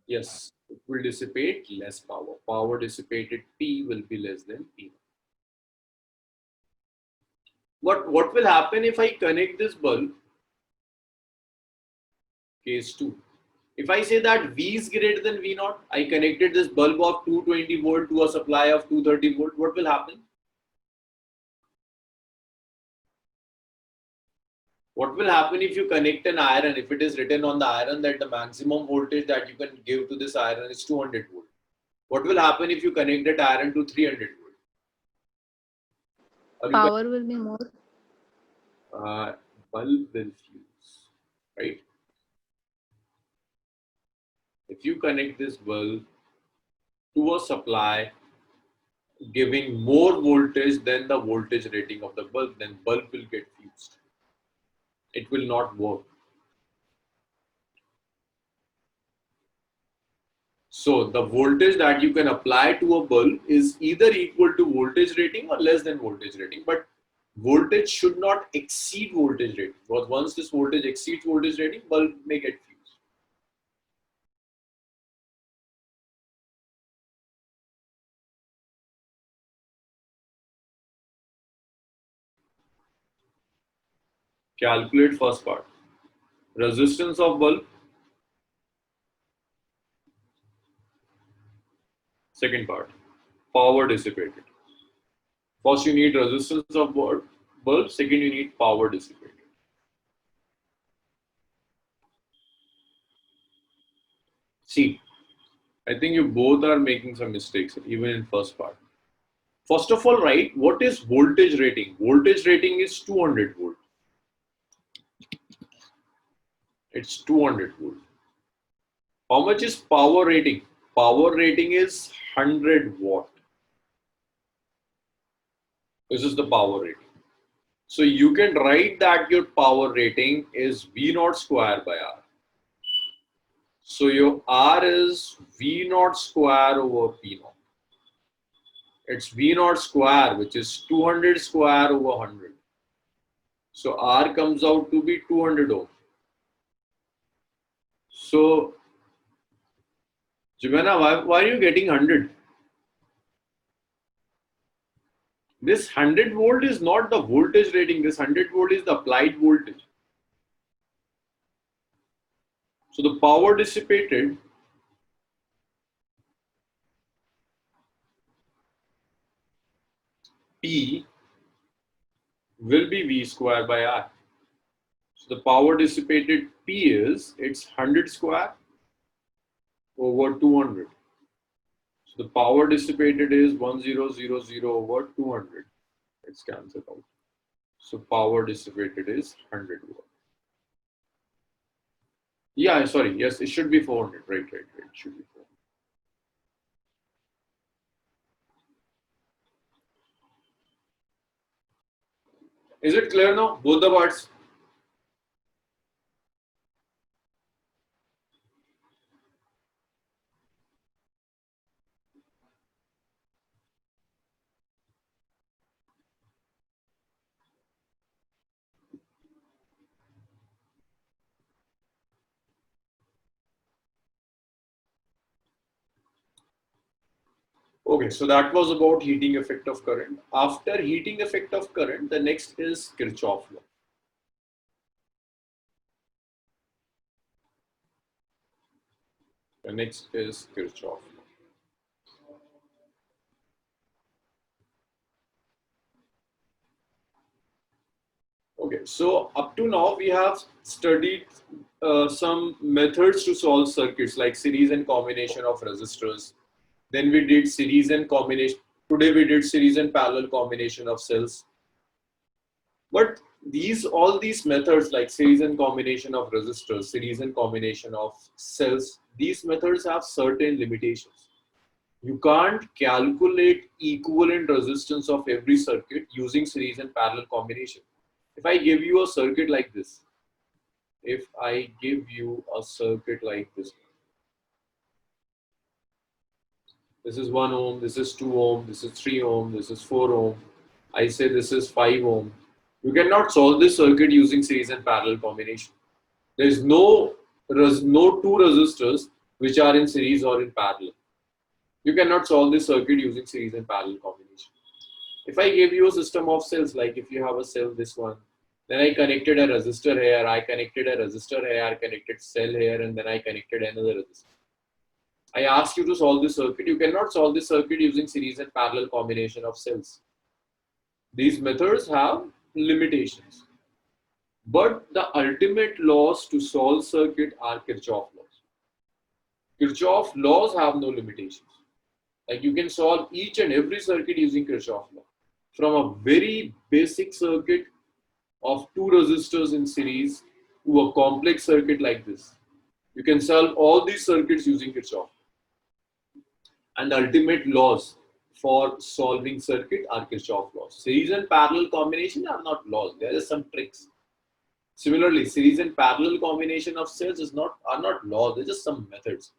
Yes, it will dissipate less power. Power dissipated P will be less than P. What will happen if I connect this bulb? Case 2. If I say that V is greater than V naught, I connected this bulb of 220 volt to a supply of 230 volt, what will happen? What will happen if you connect an iron? If it is written on the iron that the maximum voltage that you can give to this iron is 200 volt. What will happen if you connect that iron to 300 volt? Power will be more. Bulb will fuse, right? If you connect this bulb to a supply giving more voltage than the voltage rating of the bulb, then bulb will get fused. It will not work. So the voltage that you can apply to a bulb is either equal to voltage rating or less than voltage rating, but voltage should not exceed voltage rating, because once this voltage exceeds voltage rating, bulb may get fused. Calculate first part. Resistance of bulb. Second part. Power dissipated. First you need resistance of bulb. Second you need power dissipated. See, I think you both are making some mistakes even in first part. First of all, right, what is voltage rating? Voltage rating is 200 volt. It's 200 volt. How much is power rating? Power rating is 100 watt. This is the power rating. So you can write that your power rating is V naught square by R. So your R is V naught square over P naught. It's V naught square, which is 200 square over 100. So R comes out to be 200 ohm. So, Jimena, why are you getting 100? This 100 volt is not the voltage rating. This 100 volt is the applied voltage. So the power dissipated P will be V square by R. So the power dissipated P is, it's 100 square over 200. So the power dissipated is 1000 over 200. It's cancelled out. So power dissipated is 100 watt. Yeah, sorry. Yes, it should be 400. Right. It should be 400. Is it clear now? Both the parts? Okay, so that was about heating effect of current. After heating effect of current, the next is Kirchhoff law. The next is Kirchhoff law. Okay, so up to now we have studied some methods to solve circuits like series and combination of resistors. Then we did series and combination. Today we did series and parallel combination of cells. But all these methods like series and combination of resistors, series and combination of cells, these methods have certain limitations. You can't calculate equivalent resistance of every circuit using series and parallel combination. If I give you a circuit like this, this is 1 ohm, this is 2 ohm, this is 3 ohm, this is 4 ohm. I say this is 5 ohm. You cannot solve this circuit using series and parallel combination. There is no two resistors which are in series or in parallel. You cannot solve this circuit using series and parallel combination. If I give you a system of cells, like if you have a cell, this one, then I connected a resistor here, I connected a resistor here, I connected cell here, and then I connected another resistor. I asked you to solve this circuit. You cannot solve this circuit using series and parallel combination of cells. These methods have limitations. But the ultimate laws to solve circuit are Kirchhoff laws. Kirchhoff laws have no limitations. Like you can solve each and every circuit using Kirchhoff law. From a very basic circuit of two resistors in series to a complex circuit like this. You can solve all these circuits using Kirchhoff. And the ultimate laws for solving circuit are Kirchhoff laws. Series and parallel combination are not laws. There are some tricks. Similarly, series and parallel combination of cells are not laws. They're just some methods.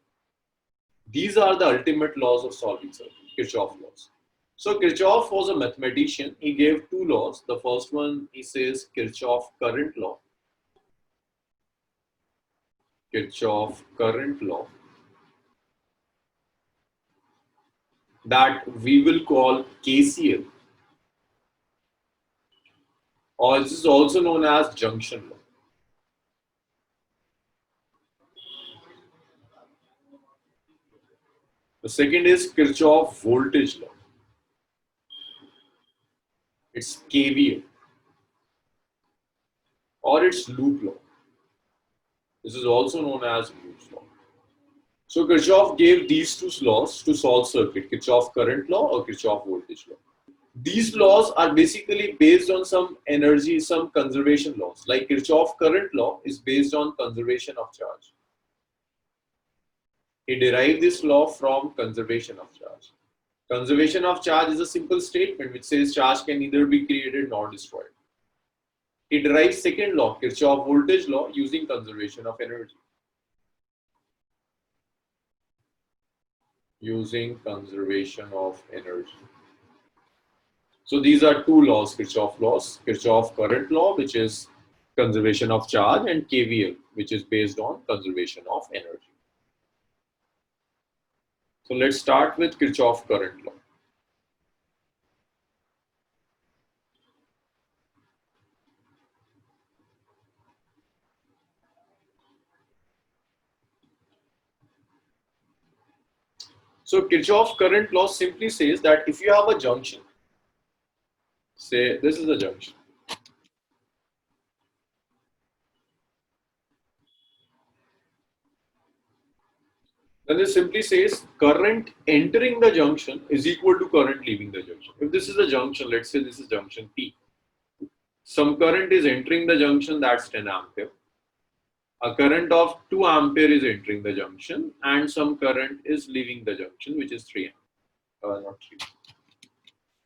These are the ultimate laws of solving circuit, Kirchhoff laws. So Kirchhoff was a mathematician. He gave two laws. The first one, he says Kirchhoff current law. Kirchhoff current law, that we will call KCL, or this is also known as junction law. The second is Kirchhoff voltage law. It's KVL, or it's loop law. This is also known as Moore's law. So Kirchhoff gave these two laws to solve circuit, Kirchhoff current law or Kirchhoff voltage law. These laws are basically based on some energy, some conservation laws. Like Kirchhoff current law is based on conservation of charge. He derived this law from conservation of charge. Conservation of charge is a simple statement which says charge can neither be created nor destroyed. He derives second law, Kirchhoff voltage law, using conservation of energy. Using conservation of energy. So these are two laws, Kirchhoff laws, Kirchhoff current law, which is conservation of charge, and KVL, which is based on conservation of energy. So let's start with Kirchhoff current law. So Kirchhoff current law simply says that if you have a junction, say this is a junction, then it simply says current entering the junction is equal to current leaving the junction. If this is a junction, let's say this is junction P. Some current is entering the junction, that's 10 ampere. A current of 2 ampere is entering the junction, and some current is leaving the junction, which is 3 ampere, not 3,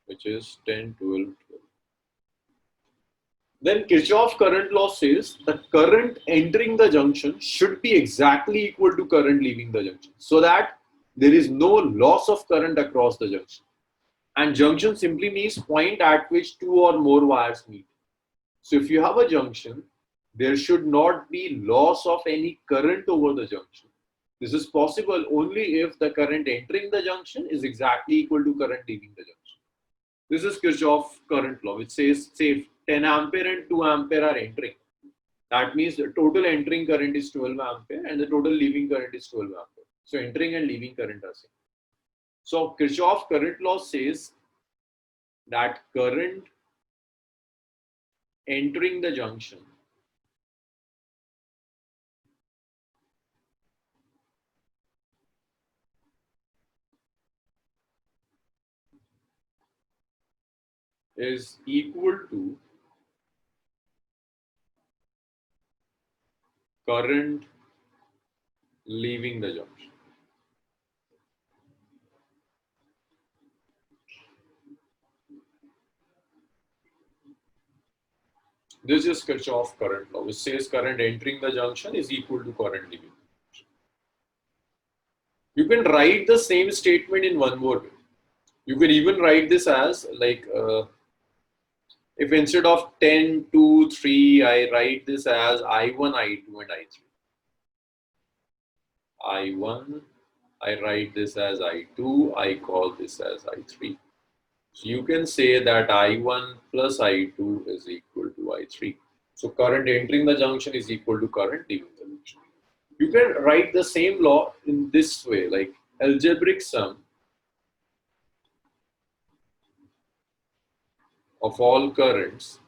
which is 10, 12, 12. Then Kirchhoff current law says the current entering the junction should be exactly equal to current leaving the junction, so that there is no loss of current across the junction. And junction simply means point at which two or more wires meet. So if you have a junction, there should not be loss of any current over the junction. This is possible only if the current entering the junction is exactly equal to current leaving the junction. This is Kirchhoff current law, which says, say 10 ampere and 2 ampere are entering. That means the total entering current is 12 ampere and the total leaving current is 12 ampere. So entering and leaving current are same. So Kirchhoff current law says that current entering the junction is equal to current leaving the junction. This is Kirchhoff current law, which says current entering the junction is equal to current leaving. You can write the same statement in one more way. You can even write this as like, if instead of 10, 2, 3, I write this as I1, I2 and I3. I1, I write this as I2, I call this as I3. So you can say that I1 plus I2 is equal to I3. So current entering the junction is equal to current leaving the junction. You can write the same law in this way, like algebraic sum of all currents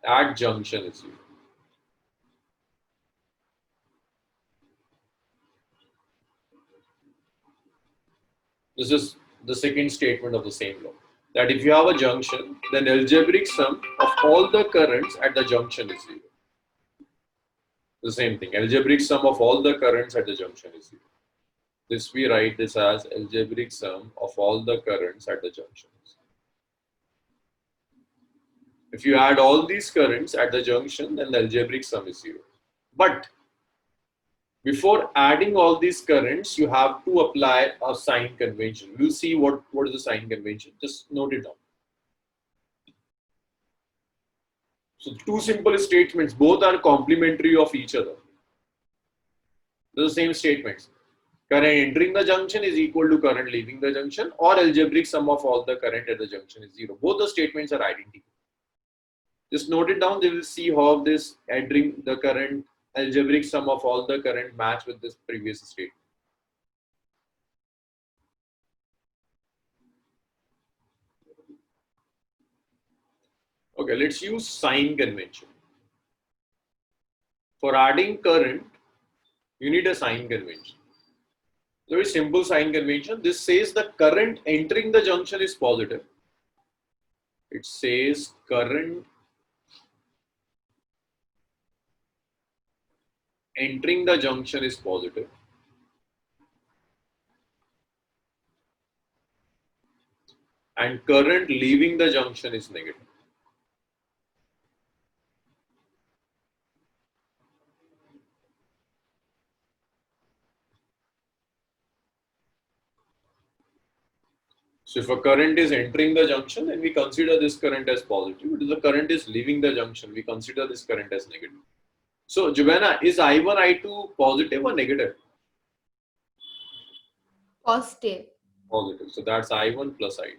at junction is 0. This is the second statement of the same law, that if you have a junction, then algebraic sum of all the currents at the junction is 0. The same thing, algebraic sum of all the currents at the junction is 0. This we write this as algebraic sum of all the currents at the junctions. If you add all these currents at the junction, then the algebraic sum is 0. But before adding all these currents, you have to apply a sign convention. We'll see what is the sign convention. Just note it down. So two simple statements, both are complementary of each other. They're the same statements. Current entering the junction is equal to current leaving the junction, or algebraic sum of all the current at the junction is 0. Both the statements are identical. Just note it down. They will see how this entering the current algebraic sum of all the current match with this previous statement. Okay, let's use sign convention. For adding current, you need a sign convention. Very simple sign convention. This says the current entering the junction is positive. It says current entering the junction is positive. And current leaving the junction is negative. So if a current is entering the junction, then we consider this current as positive. If the current is leaving the junction, we consider this current as negative. So Giovanna, is I1, I2 positive or negative? Positive. Positive. So that's I1 plus I2.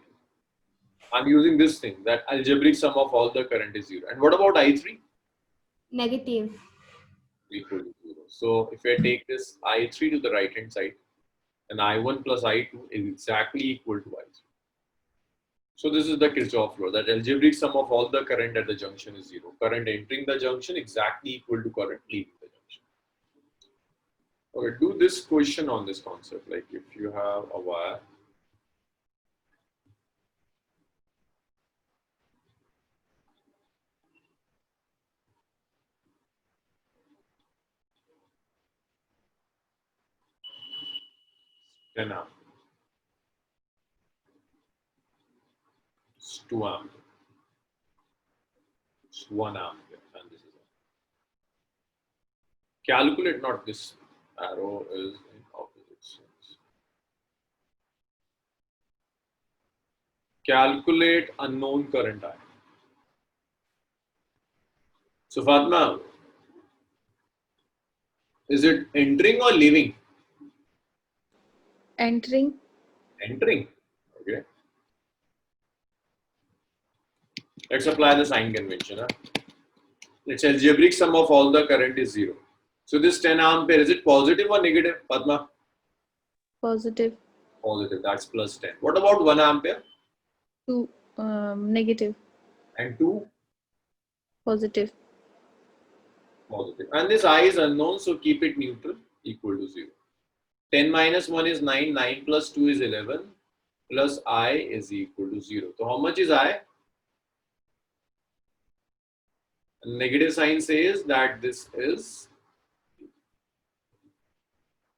I'm using this thing, that algebraic sum of all the current is 0. And what about I3? Negative. Equal to 0. So if I take this I3 to the right hand side, then I1 plus I2 is exactly equal to I3. So this is the Kirchhoff law, that algebraic sum of all the current at the junction is 0. Current entering the junction exactly equal to current leaving the junction. Okay, do this question on this concept. Like if you have a wire, then it's 2 ampere. It's 1 ampere, and this is calculate, not this arrow is in opposite sense. Calculate unknown current I. So Fatma, is it entering or leaving? Entering. Entering. Okay. Let's apply the sign convention. Its algebraic sum of all the current is 0. So this 10 ampere, is it positive or negative, Padma? Positive. Positive, that's plus 10. What about 1 ampere? 2. Negative. And 2? Positive. Positive. And this I is unknown, so keep it neutral, equal to 0. 10 minus 1 is 9, 9 plus 2 is 11, plus I is equal to 0. So how much is I? Negative sign says that this is,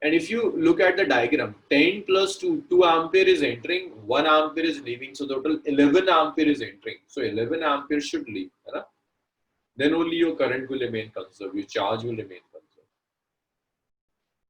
and if you look at the diagram, 10 plus 2, 2 ampere is entering, 1 ampere is leaving, so total 11 ampere is entering. So 11 ampere should leave. Right? Then only your current will remain conserved, your charge will remain